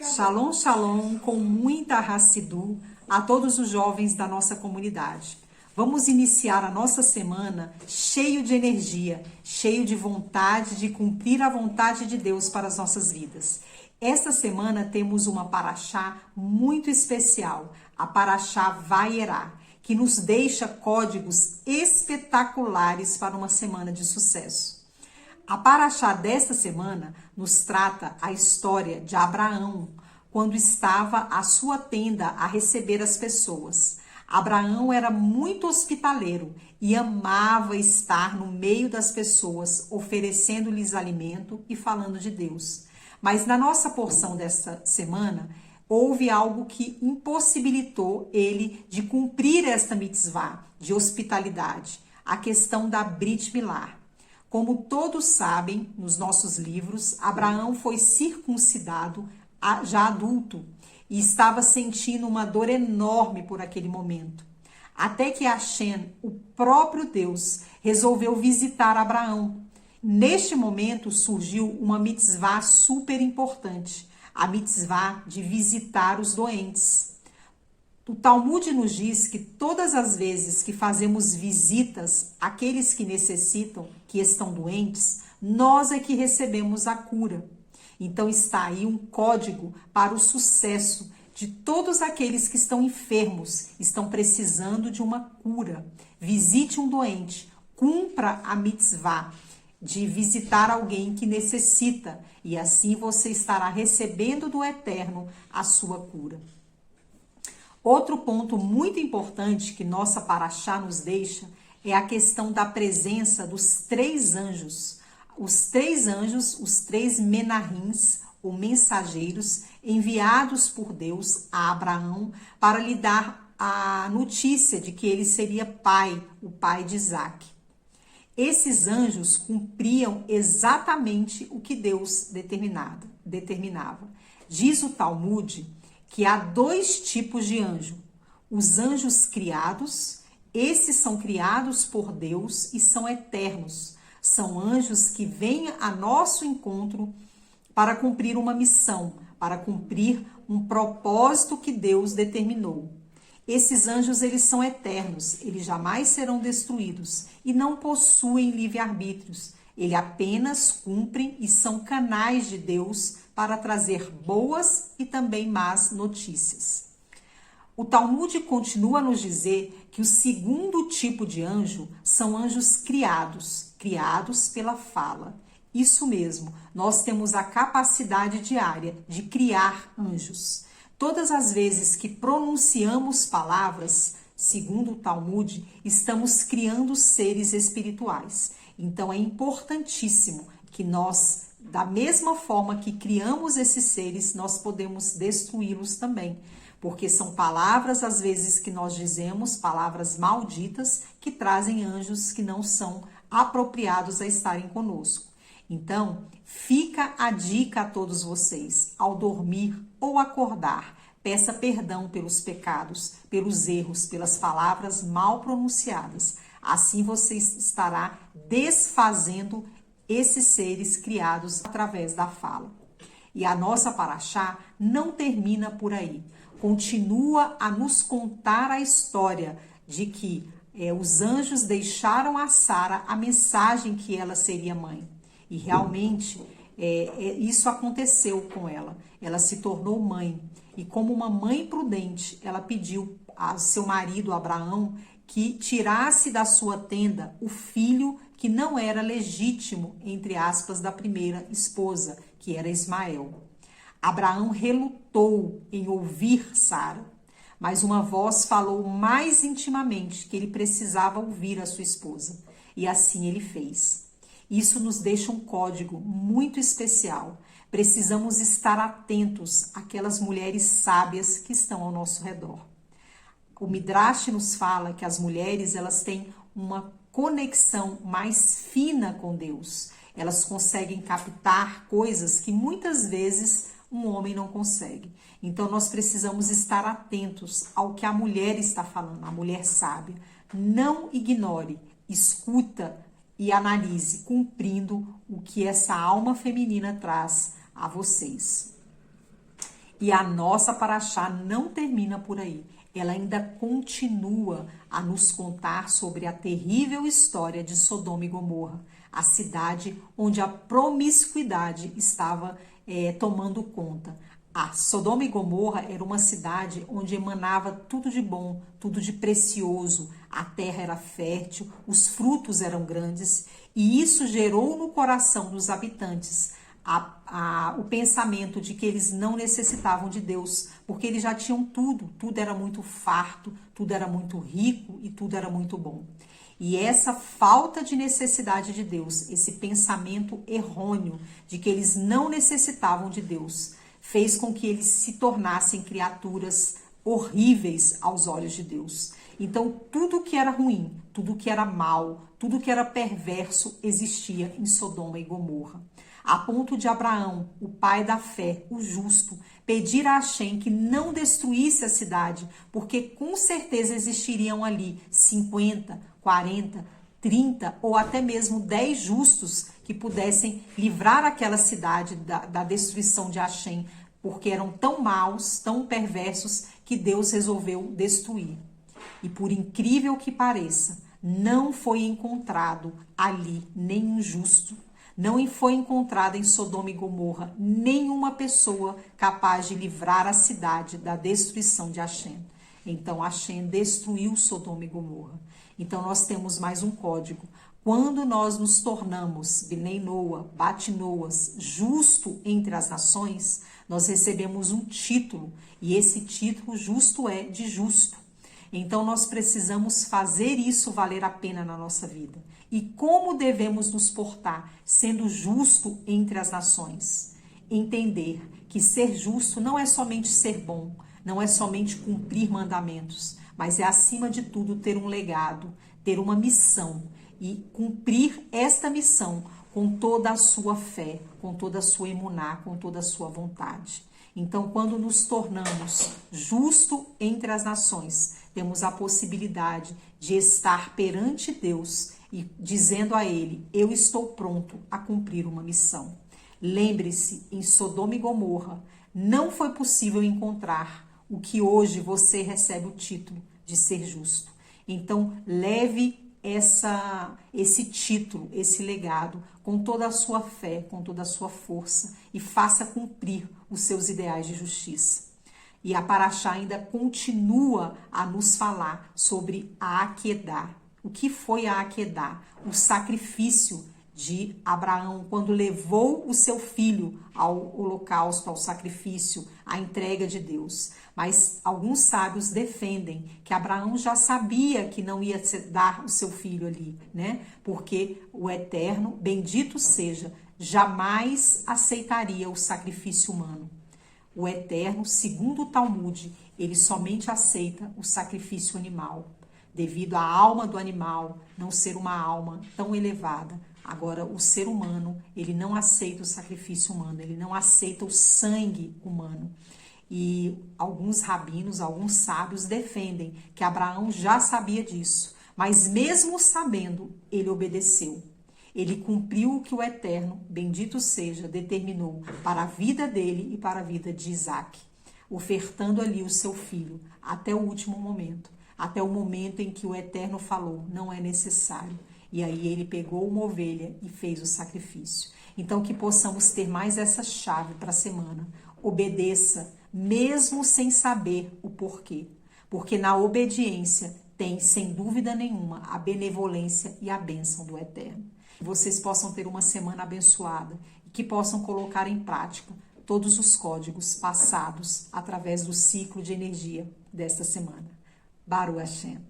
Shalom, shalom, com muita Hassidu a todos os jovens da nossa comunidade. Vamos iniciar a nossa semana cheio de energia, cheio de vontade de cumprir a vontade de Deus para as nossas vidas. Esta semana temos uma paraxá muito especial, a paraxá Vayera, que nos deixa códigos espetaculares para uma semana de sucesso. A paraxá desta semana nos trata a história de Abraão, quando estava à sua tenda a receber as pessoas. Abraão era muito hospitaleiro e amava estar no meio das pessoas, oferecendo-lhes alimento e falando de Deus. Mas na nossa porção desta semana, houve algo que impossibilitou ele de cumprir esta mitzvah de hospitalidade, a questão da Brit Milá. Como todos sabem, nos nossos livros, Abraão foi circuncidado já adulto e estava sentindo uma dor enorme por aquele momento. Até que Hashem, o próprio Deus, resolveu visitar Abraão. Neste momento surgiu uma mitzvah super importante, a mitzvah de visitar os doentes. O Talmud nos diz que todas as vezes que fazemos visitas àqueles que necessitam, que estão doentes, nós é que recebemos a cura. Então está aí um código para o sucesso de todos aqueles que estão enfermos, estão precisando de uma cura. Visite um doente, cumpra a mitzvah de visitar alguém que necessita e assim você estará recebendo do Eterno a sua cura. Outro ponto muito importante que nossa paraxá nos deixa é a questão da presença dos três anjos. Os três anjos, os três menahins, ou mensageiros, enviados por Deus a Abraão para lhe dar a notícia de que ele seria pai, o pai de Isaac. Esses anjos cumpriam exatamente o que Deus determinava. Diz o Talmud que há dois tipos de anjo. Os anjos criados, esses são criados por Deus e são eternos. São anjos que vêm a nosso encontro para cumprir uma missão, para cumprir um propósito que Deus determinou. Esses anjos, eles são eternos, eles jamais serão destruídos e não possuem livre-arbítrios. Eles apenas cumprem e são canais de Deus para trazer boas e também más notícias. O Talmud continua a nos dizer que o segundo tipo de anjo são anjos criados pela fala. Isso mesmo, nós temos a capacidade diária de criar anjos. Todas as vezes que pronunciamos palavras, segundo o Talmud, estamos criando seres espirituais. Então é importantíssimo que nós, da mesma forma que criamos esses seres, nós podemos destruí-los também. Porque são palavras, às vezes, que nós dizemos, palavras malditas, que trazem anjos que não são apropriados a estarem conosco. Então, fica a dica a todos vocês, ao dormir ou acordar, peça perdão pelos pecados, pelos erros, pelas palavras mal pronunciadas. Assim você estará desfazendo esses seres criados através da fala. E a nossa paraxá não termina por aí. Continua a nos contar a história de que os anjos deixaram a Sara a mensagem que ela seria mãe. E realmente isso aconteceu com ela. Ela se tornou mãe. E como uma mãe prudente, ela pediu ao seu marido Abraão que tirasse da sua tenda o filho que não era legítimo, entre aspas, da primeira esposa, que era Ismael. Abraão relutou em ouvir Sara, mas uma voz falou mais intimamente que ele precisava ouvir a sua esposa. E assim ele fez. Isso nos deixa um código muito especial. Precisamos estar atentos àquelas mulheres sábias que estão ao nosso redor. O Midrash nos fala que as mulheres, elas têm uma conexão mais fina com Deus. Elas conseguem captar coisas que muitas vezes um homem não consegue. Então nós precisamos estar atentos ao que a mulher está falando, a mulher sábia. Não ignore, escuta e analise, cumprindo o que essa alma feminina traz a vocês. E a nossa paraxá não termina por aí. Ela ainda continua a nos contar sobre a terrível história de Sodoma e Gomorra, a cidade onde a promiscuidade estava tomando conta. A Sodoma e Gomorra era uma cidade onde emanava tudo de bom, tudo de precioso, a terra era fértil, os frutos eram grandes, e isso gerou no coração dos habitantes o pensamento de que eles não necessitavam de Deus, porque eles já tinham tudo, tudo era muito farto, tudo era muito rico e tudo era muito bom. E essa falta de necessidade de Deus, esse pensamento errôneo de que eles não necessitavam de Deus, fez com que eles se tornassem criaturas horríveis aos olhos de Deus. Então, tudo que era ruim, tudo que era mal, tudo que era perverso existia em Sodoma e Gomorra. A ponto de Abraão, o pai da fé, o justo, pedir a Hashem que não destruísse a cidade, porque com certeza existiriam ali 50, 40, 30 ou até mesmo 10 justos que pudessem livrar aquela cidade da destruição de Hashem, porque eram tão maus, tão perversos, que Deus resolveu destruir. E por incrível que pareça, não foi encontrado ali nenhum justo, não foi encontrada em Sodoma e Gomorra nenhuma pessoa capaz de livrar a cidade da destruição de Hashem. Então Hashem destruiu Sodoma e Gomorra. Então nós temos mais um código. Quando nós nos tornamos Bnei Noa, Bat Noas, justo entre as nações, nós recebemos um título, e esse título justo é de justo. Então nós precisamos fazer isso valer a pena na nossa vida. E como devemos nos portar, sendo justo entre as nações? Entender que ser justo não é somente ser bom, não é somente cumprir mandamentos, mas é acima de tudo ter um legado, ter uma missão e cumprir esta missão com toda a sua fé, com toda a sua emuná, com toda a sua vontade. Então, quando nos tornamos justo entre as nações, temos a possibilidade de estar perante Deus e dizendo a Ele, eu estou pronto a cumprir uma missão. Lembre-se, em Sodoma e Gomorra, não foi possível encontrar o que hoje você recebe o título de ser justo. Então, leve esse título, esse legado, com toda a sua fé, com toda a sua força e faça cumprir os seus ideais de justiça. E a Paraxá ainda continua a nos falar sobre a Akedá. O que foi a Akedá? O sacrifício de Abraão quando levou o seu filho ao holocausto, ao sacrifício, à entrega de Deus. Mas alguns sábios defendem que Abraão já sabia que não ia dar o seu filho ali, né? Porque o Eterno, bendito seja, jamais aceitaria o sacrifício humano. O Eterno, segundo o Talmud, ele somente aceita o sacrifício animal, devido à alma do animal não ser uma alma tão elevada. Agora, o ser humano, ele não aceita o sacrifício humano, ele não aceita o sangue humano. E alguns rabinos, alguns sábios defendem que Abraão já sabia disso, mas mesmo sabendo, ele obedeceu. Ele cumpriu o que o Eterno, bendito seja, determinou para a vida dele e para a vida de Isaac, ofertando ali o seu filho até o último momento, até o momento em que o Eterno falou, não é necessário. E aí ele pegou uma ovelha e fez o sacrifício. Então que possamos ter mais essa chave para a semana. Obedeça, mesmo sem saber o porquê. Porque na obediência tem, sem dúvida nenhuma, a benevolência e a bênção do Eterno. Que vocês possam ter uma semana abençoada e que possam colocar em prática todos os códigos passados através do ciclo de energia desta semana. Baruch Hashem.